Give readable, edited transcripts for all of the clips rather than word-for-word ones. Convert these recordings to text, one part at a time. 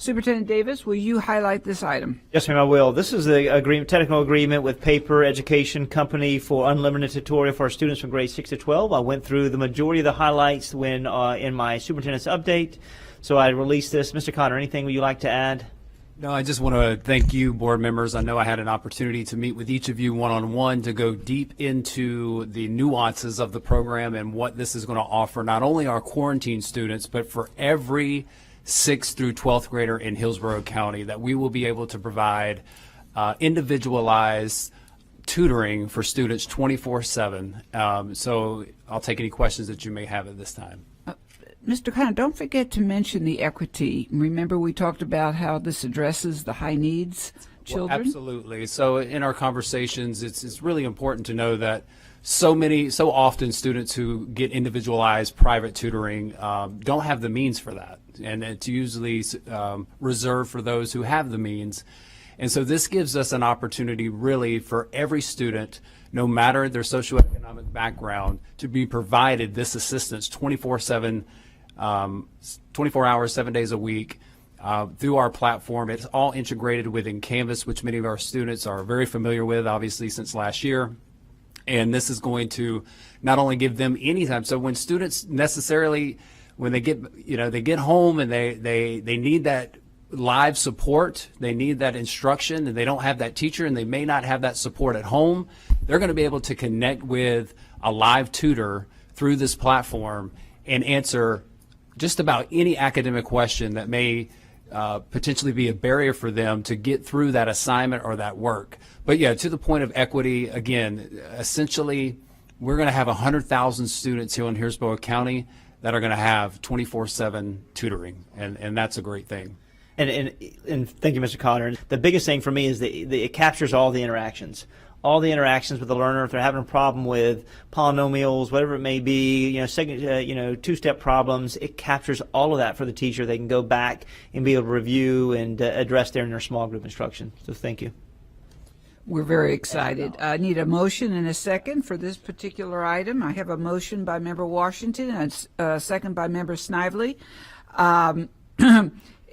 Superintendent Davis, will you highlight this item? Yes, ma'am, I will. This is the technical agreement with Paper Education Company for unlimited tutorial for our students from grades 6 to 12. I went through the majority of the highlights when in my superintendent's update, so I released this. Mr. Connor, anything would you like to add? No, I just want to thank you, board members. I know I had an opportunity to meet with each of you one-on-one to go deep into the nuances of the program and what this is going to offer not only our quarantine students, but for every 6th through 12th grader in Hillsborough County, that we will be able to provide individualized tutoring for students 24/7. So I'll take any questions that you may have at this time. Mr. Connor, don't forget to mention the equity. Remember, we talked about how this addresses the high needs children? Well, absolutely. So in our conversations, it's really important to know that so often students who get individualized private tutoring don't have the means for that. And it's usually reserved for those who have the means. And so this gives us an opportunity really for every student, no matter their socioeconomic background, to be provided this assistance 24/7, 24 hours, 7 days a week through our platform. It's all integrated within Canvas, which many of our students are very familiar with, obviously, since last year. And this is going to not only give them any time. So when students necessarily, when they get home and they need that live support, they need that instruction, and they don't have that teacher and they may not have that support at home, they're going to be able to connect with a live tutor through this platform and answer just about any academic question that may potentially be a barrier for them to get through that assignment or that work. But yeah, to the point of equity, again, essentially, we're going to have 100,000 students here in Hillsborough County that are going to have 24/7 tutoring, and that's a great thing. And thank you, Mr. Connor. The biggest thing for me is that it captures all the interactions. All the interactions with the learner. If they're having a problem with polynomials, whatever it may be, two-step problems, it captures all of that for the teacher. They can go back and be able to review and address there in their small group instruction. So thank you. We're very excited. I need a motion and a second for this particular item. I have a motion by Member Washington and a second by Member Snively.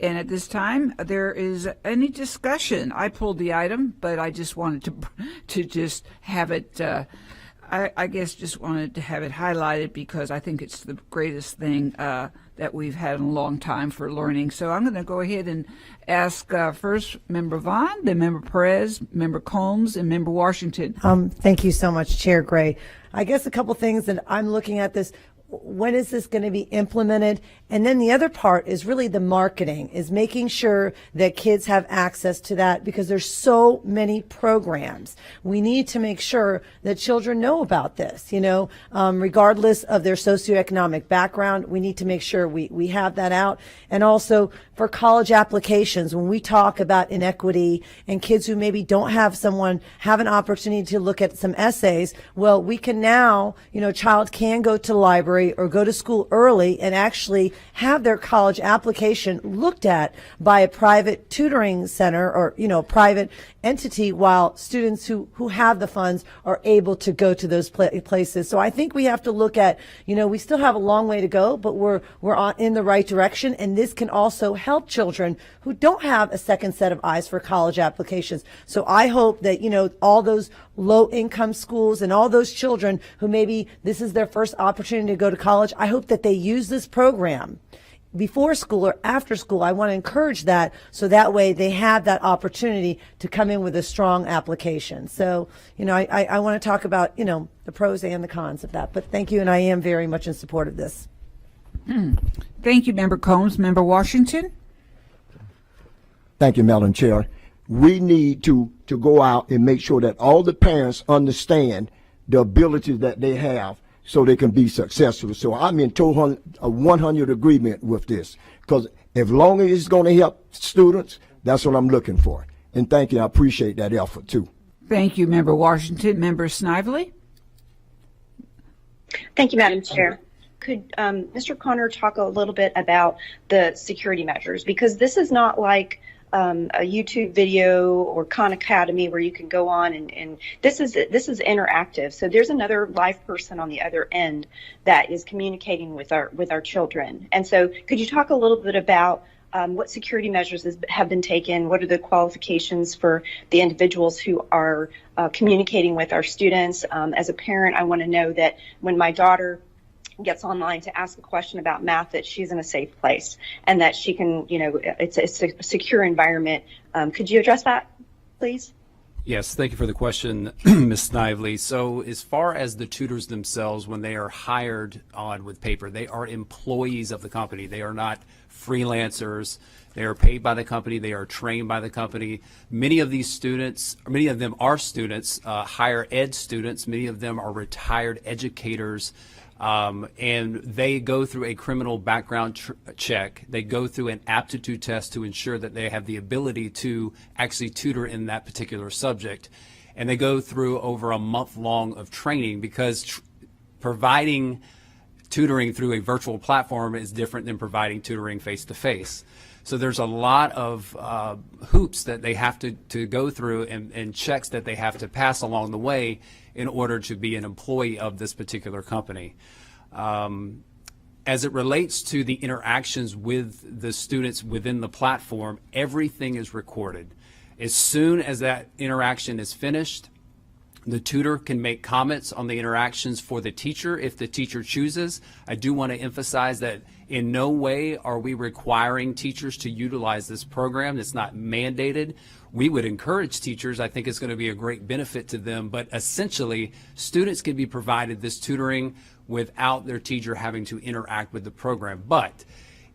And at this time, there is any discussion. I pulled the item, but I just wanted to just have it, I guess just wanted to have it highlighted because I think it's the greatest thing that we've had in a long time for learning. So I'm going to go ahead and ask first Member Vaughn, then Member Perez, Member Combs, and Member Washington. Thank you so much, Chair Gray. I guess a couple things that I'm looking at this. When is this going to be implemented? And then the other part is really the marketing, is making sure that kids have access to that because there's so many programs. We need to make sure that children know about this, regardless of their socioeconomic background. We need to make sure we have that out. And also for college applications, when we talk about inequity and kids who maybe don't have someone have an opportunity to look at some essays, well, we can now, child can go to the library or go to school early and actually have their college application looked at by a private tutoring center or, private entity while students who have the funds are able to go to those places. So I think we have to look at, we still have a long way to go, but we're in the right direction. And this can also help children who don't have a second set of eyes for college applications. So I hope that, all those low income schools and all those children who maybe this is their first opportunity to go to college, I hope that they use this program before school or after school. I want to encourage that so that way they have that opportunity to come in with a strong application. So, I want to talk about, the pros and the cons of that. But thank you, and I am very much in support of this. Thank you, Member Combs. Member Washington? Thank you, Madam Chair. We need to go out and make sure that all the parents understand the abilities that they have so they can be successful. So I'm in total 100 agreement with this, because as long as it's going to help students, that's what I'm looking for. And thank you. I appreciate that effort, too. Thank you, Member Washington. Member Snively? Thank you, Madam Chair. Could Mr. Connor talk a little bit about the security measures? Because this is not like a YouTube video or Khan Academy where you can go on and this is interactive. So there's another live person on the other end that is communicating with our children. And so could you talk a little bit about what security measures have been taken? What are the qualifications for the individuals who are communicating with our students? As a parent, I want to know that when my daughter gets online to ask a question about math, that she's in a safe place and that she can, it's a secure environment. Could you address that, please? Yes, thank you for the question, Ms. Snively. So as far as the tutors themselves, when they are hired on with paper, they are employees of the company. They are not freelancers. They are paid by the company. They are trained by the company. Many of these students, many of them are students, higher ed students. Many of them are retired educators. And they go through a criminal background check. They go through an aptitude test to ensure that they have the ability to actually tutor in that particular subject. And they go through over a month long of training, because providing tutoring through a virtual platform is different than providing tutoring face to face. So there's a lot of hoops that they have to go through and checks that they have to pass along the way in order to be an employee of this particular company. As it relates to the interactions with the students within the platform, everything is recorded. As soon as that interaction is finished, the tutor can make comments on the interactions for the teacher if the teacher chooses. I do want to emphasize that in no way are we requiring teachers to utilize this program. It's not mandated. We would encourage teachers. I think it's going to be a great benefit to them. But essentially, students can be provided this tutoring without their teacher having to interact with the program. But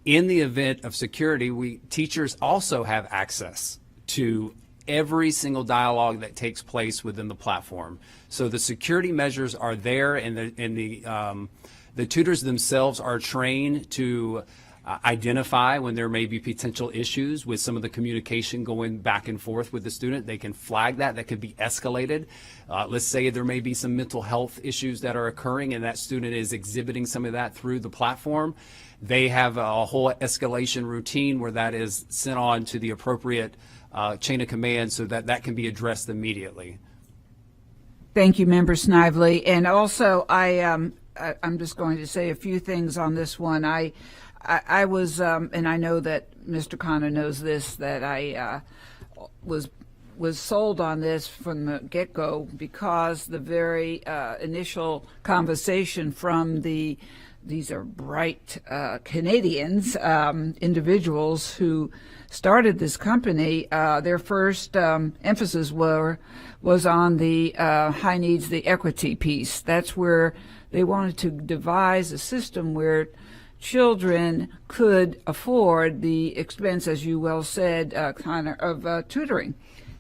in the event of security, teachers also have access to every single dialogue that takes place within the platform. So the security measures are there, and the tutors themselves are trained to identify when there may be potential issues with some of the communication going back and forth with the student. They can flag that. That could be escalated. Let's say there may be some mental health issues that are occurring and that student is exhibiting some of that through the platform. They have a whole escalation routine where that is sent on to the appropriate chain of command so that that can be addressed immediately. Thank you, Member Snively. And also, I'm just going to say a few things on this one. I was, and I know that Mr. Connor knows this, that I was sold on this from the get-go because the very initial conversation from these are bright Canadians, individuals who started this company, their first emphasis was on the high needs, the equity piece. That's where they wanted to devise a system where children could afford the expense, as you well said, Connor, of tutoring.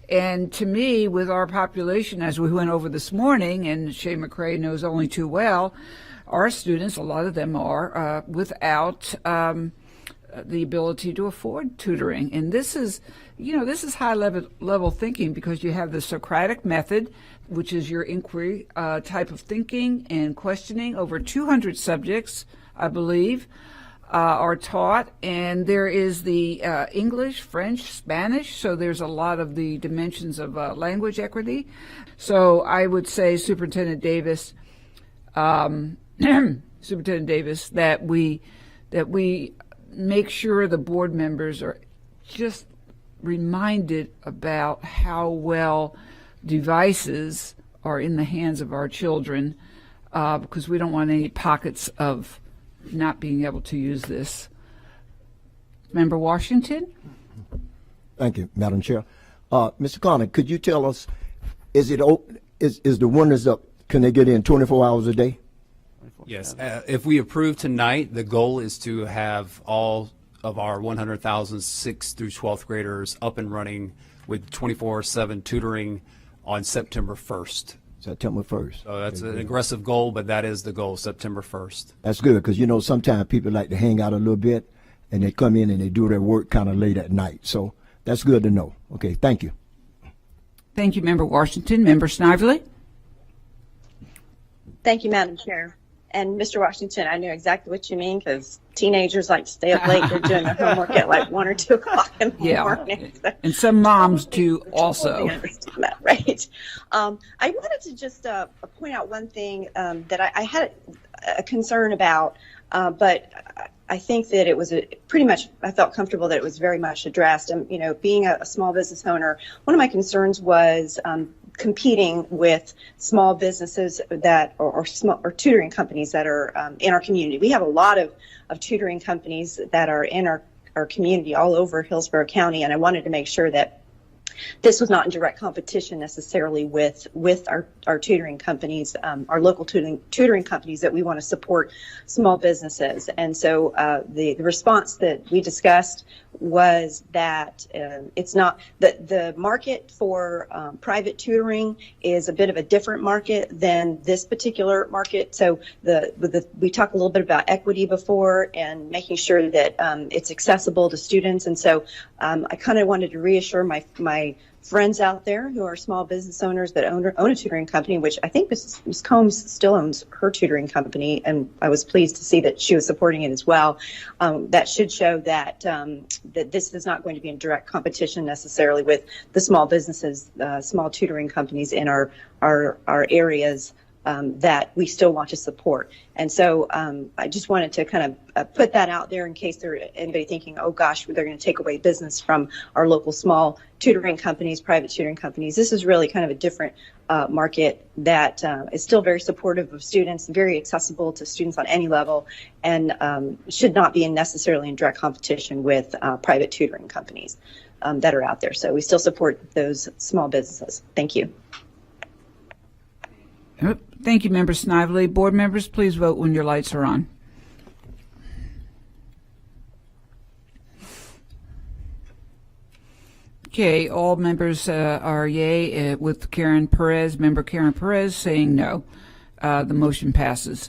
And to me, with our population, as we went over this morning, and Shay McCrae knows only too well, our students, a lot of them are without the ability to afford tutoring. And this is high level thinking, because you have the Socratic method, which is your inquiry type of thinking and questioning. Over 200 subjects, I believe, are taught, and there is the English, French, Spanish, so there's a lot of the dimensions of language equity. So I would say, Superintendent Davis, that we make sure the board members are just reminded about how well devices are in the hands of our children, because we don't want any pockets of not being able to use this. Member Washington? Thank you, Madam Chair. Mr. Connor, could you tell us, is the winners up? Can they get in 24 hours a day? Yes. If we approve tonight, the goal is to have all of our 100,000 6th through 12th graders up and running with 24/7 tutoring on September 1st. September 1st. So that's an aggressive goal, but that is the goal, September 1st. That's good, because sometimes people like to hang out a little bit, and they come in and they do their work kind of late at night. So that's good to know. Okay, thank you. Thank you, Member Washington. Member Snively? Thank you, Madam Chair. And Mr. Washington, I know exactly what you mean, because teenagers like to stay up late. They're doing their homework at like 1 or 2 o'clock in the morning. So and some moms do also. Totally understand that, right? I wanted to just point out one thing that I had a concern about, but I think that it was pretty much, I felt comfortable that it was very much addressed. And, being a small business owner, one of my concerns was competing with small businesses that, or tutoring companies that are in our community. We have a lot of tutoring companies that are in our community all over Hillsborough County, and I wanted to make sure that this was not in direct competition necessarily with our tutoring companies, our local tutoring companies that we want to support small businesses. And so the response that we discussed was that it's not the market for private tutoring is a bit of a different market than this particular market. So we talked a little bit about equity before and making sure that it's accessible to students. And so I kind of wanted to reassure my friends out there who are small business owners that own a tutoring company, which I think Ms. Combs still owns her tutoring company, and I was pleased to see that she was supporting it as well. That should show that that this is not going to be in direct competition necessarily with the small businesses, small tutoring companies in our areas that we still want to support. And so I just wanted to kind of put that out there in case there's anybody thinking, oh gosh, they're going to take away business from our local small tutoring companies, private tutoring companies. This is really kind of a different market that is still very supportive of students, very accessible to students on any level, and should not be necessarily in direct competition with private tutoring companies that are out there. So we still support those small businesses. Thank you. Thank you, Member Snively. Board members, please vote when your lights are on. Okay, all members are yay with Member Karen Perez saying no. The motion passes.